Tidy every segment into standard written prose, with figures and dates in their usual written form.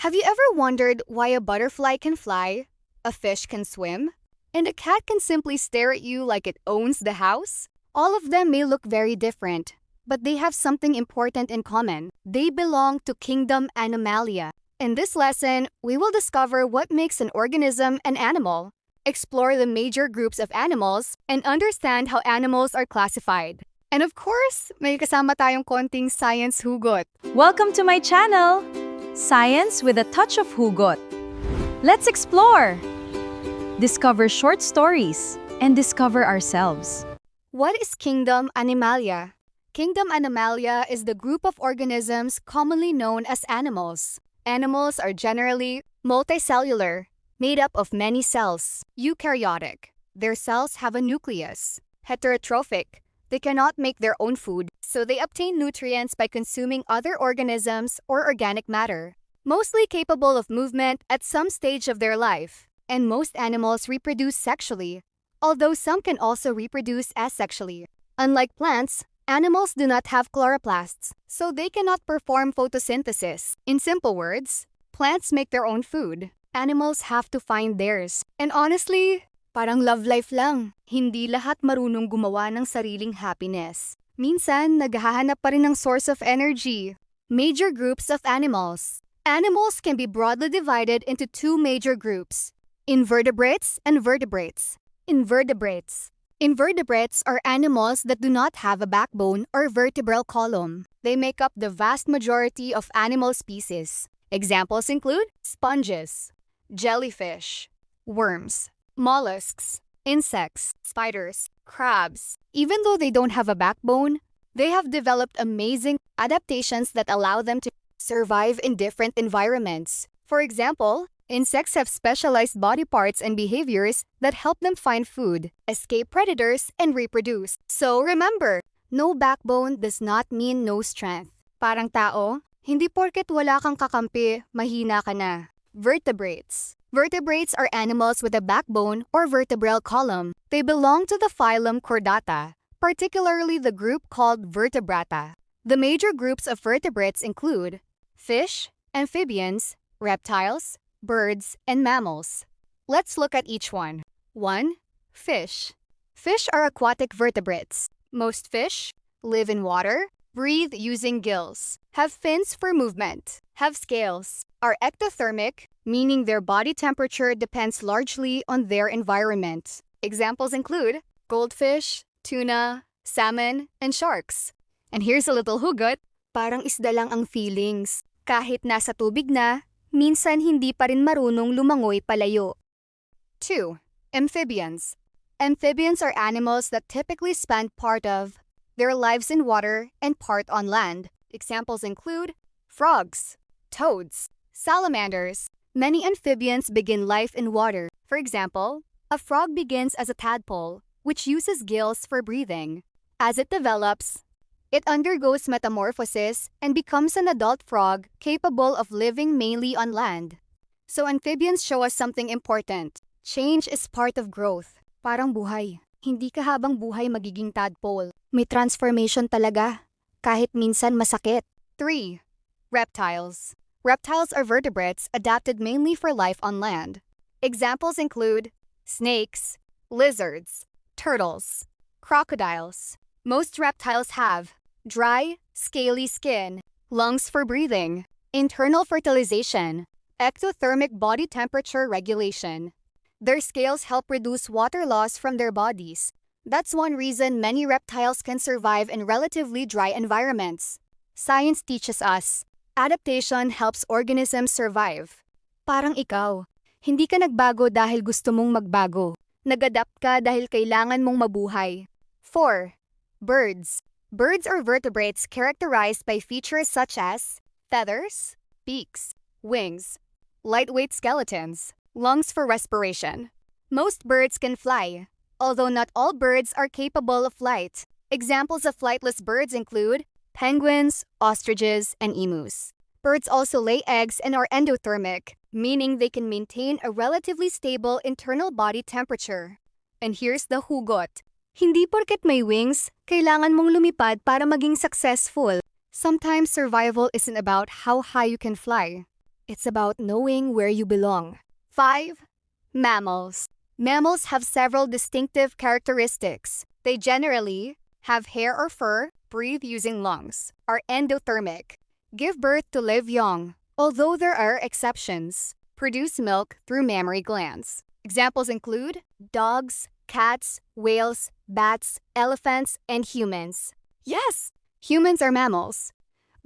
Have you ever wondered why a butterfly can fly, a fish can swim, and a cat can simply stare at you like it owns the house? All of them may look very different, but they have something important in common. They belong to Kingdom Animalia. In this lesson, we will discover what makes an organism an animal, explore the major groups of animals, and understand how animals are classified. And of course, may kasama tayong konting Science Hugot. Welcome to my channel, Science with a Touch of Hugot. Let's explore! Discover short stories and discover ourselves. What is Kingdom Animalia? Kingdom Animalia is the group of organisms commonly known as animals. Animals are generally multicellular, made up of many cells. Eukaryotic. Their cells have a nucleus. Heterotrophic. They cannot make their own food, so they obtain nutrients by consuming other organisms or organic matter. Mostly capable of movement at some stage of their life. And most animals reproduce sexually, although some can also reproduce asexually. Unlike plants, animals do not have chloroplasts, so they cannot perform photosynthesis. In simple words, plants make their own food. Animals have to find theirs. And honestly, parang love life lang. Hindi lahat marunong gumawa ng sariling happiness. Minsan, naghahanap pa rin ng source of energy. Major groups of animals. Animals can be broadly divided into two major groups: invertebrates and vertebrates. Invertebrates. Invertebrates are animals that do not have a backbone or vertebral column. They make up the vast majority of animal species. Examples include sponges, jellyfish, worms, mollusks, insects, spiders, crabs. Even though they don't have a backbone, they have developed amazing adaptations that allow them to survive in different environments. For example, insects have specialized body parts and behaviors that help them find food, escape predators, and reproduce. So remember, no backbone does not mean no strength. Parang tao, hindi porket wala kang kakampi, mahina ka na. Vertebrates. Vertebrates are animals with a backbone or vertebral column. They belong to the phylum Chordata, particularly the group called Vertebrata. The major groups of vertebrates include fish, amphibians, reptiles, birds, and mammals. Let's look at each one. 1. Fish. Fish are aquatic vertebrates. Most fish live in water, breathe using gills, have fins for movement, have scales, are ectothermic, meaning their body temperature depends largely on their environment. Examples include goldfish, tuna, salmon, and sharks. And here's a little hugot, parang isda lang ang feelings. Kahit nasa tubig na, minsan hindi pa rin marunong lumangoy palayo. 2. Amphibians. Amphibians are animals that typically spend part of their lives in water and part on land. Examples include frogs, toads, salamanders. Many amphibians begin life in water. For example, a frog begins as a tadpole, which uses gills for breathing. As it develops, it undergoes metamorphosis and becomes an adult frog capable of living mainly on land. So amphibians show us something important. Change is part of growth. Parang buhay. Hindi ka habang buhay magiging tadpole. May transformation talaga. Kahit minsan masakit. 3. Reptiles. Reptiles are vertebrates adapted mainly for life on land. Examples include snakes, lizards, turtles, crocodiles. Most reptiles have dry, scaly skin, lungs for breathing, internal fertilization, ectothermic body temperature regulation. Their scales help reduce water loss from their bodies. That's one reason many reptiles can survive in relatively dry environments. Science teaches us, adaptation helps organisms survive. Parang ikaw, hindi ka nagbago dahil gusto mong magbago. Nag-adapt ka dahil kailangan mong mabuhay. 4. Birds. Birds are vertebrates characterized by features such as feathers, beaks, wings, lightweight skeletons, lungs for respiration. Most birds can fly, although not all birds are capable of flight. Examples of flightless birds include penguins, ostriches, and emus. Birds also lay eggs and are endothermic, meaning they can maintain a relatively stable internal body temperature. And here's the hugot. Hindi porket may wings, kailangan mong lumipad para maging successful. Sometimes survival isn't about how high you can fly. It's about knowing where you belong. 5. Mammals. Mammals have several distinctive characteristics. They generally have hair or fur, breathe using lungs, are endothermic, give birth to live young, although there are exceptions, produce milk through mammary glands. Examples include dogs, cats, whales, bats, elephants, and humans. Yes, humans are mammals.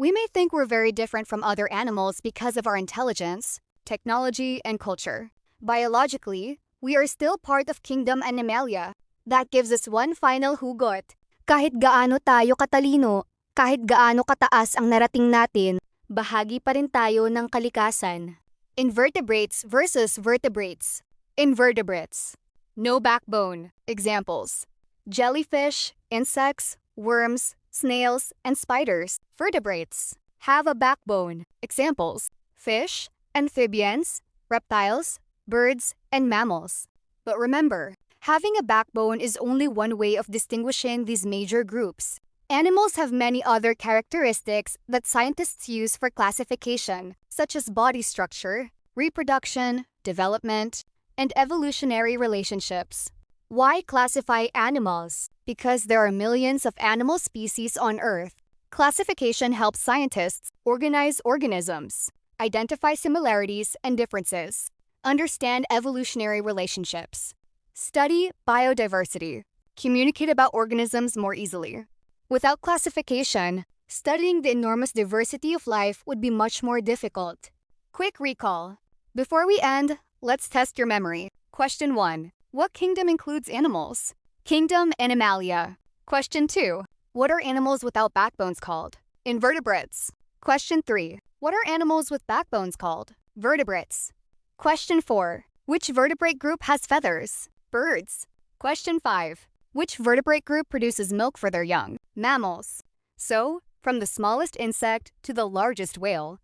We may think we're very different from other animals because of our intelligence, technology, and culture. Biologically, we are still part of Kingdom Animalia. That gives us one final hugot. Kahit gaano tayo katalino, kahit gaano kataas ang narating natin, bahagi pa rin tayo ng kalikasan. Invertebrates versus vertebrates. Invertebrates. No backbone. Examples: jellyfish, insects, worms, snails, and spiders. Vertebrates have a backbone. Examples: fish, amphibians, reptiles, birds, and mammals. But remember, having a backbone is only one way of distinguishing these major groups. Animals have many other characteristics that scientists use for classification, such as body structure, reproduction, development, and evolutionary relationships. Why classify animals? Because there are millions of animal species on Earth. Classification helps scientists organize organisms, identify similarities and differences, understand evolutionary relationships, study biodiversity, communicate about organisms more easily. Without classification, studying the enormous diversity of life would be much more difficult. Quick recall. Before we end, let's test your memory. Question 1. What kingdom includes animals? Kingdom Animalia. Question 2. What are animals without backbones called? Invertebrates. Question 3. What are animals with backbones called? Vertebrates. Question 4. Which vertebrate group has feathers? Birds. Question 5. Which vertebrate group produces milk for their young? Mammals. So, from the smallest insect to the largest whale,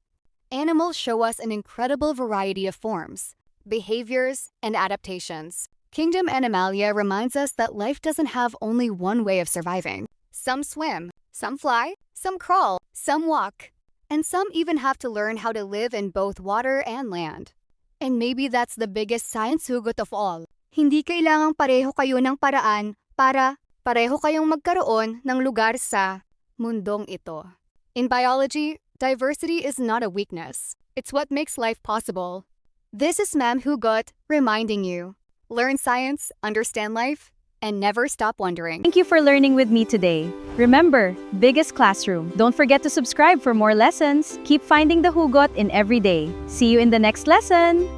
animals show us an incredible variety of forms, behaviors, and adaptations. Kingdom Animalia reminds us that life doesn't have only one way of surviving. Some swim, some fly, some crawl, some walk, and some even have to learn how to live in both water and land. And maybe that's the biggest science hugot of all. Hindi kailangang pareho kayo ng paraan para pareho kayong magkaroon ng lugar sa mundong ito. In biology, diversity is not a weakness. It's what makes life possible. This is Ma'am Hugot reminding you. Learn science, understand life, and never stop wondering. Thank you for learning with me today. Remember, biggest classroom. Don't forget to subscribe for more lessons. Keep finding the hugot in every day. See you in the next lesson.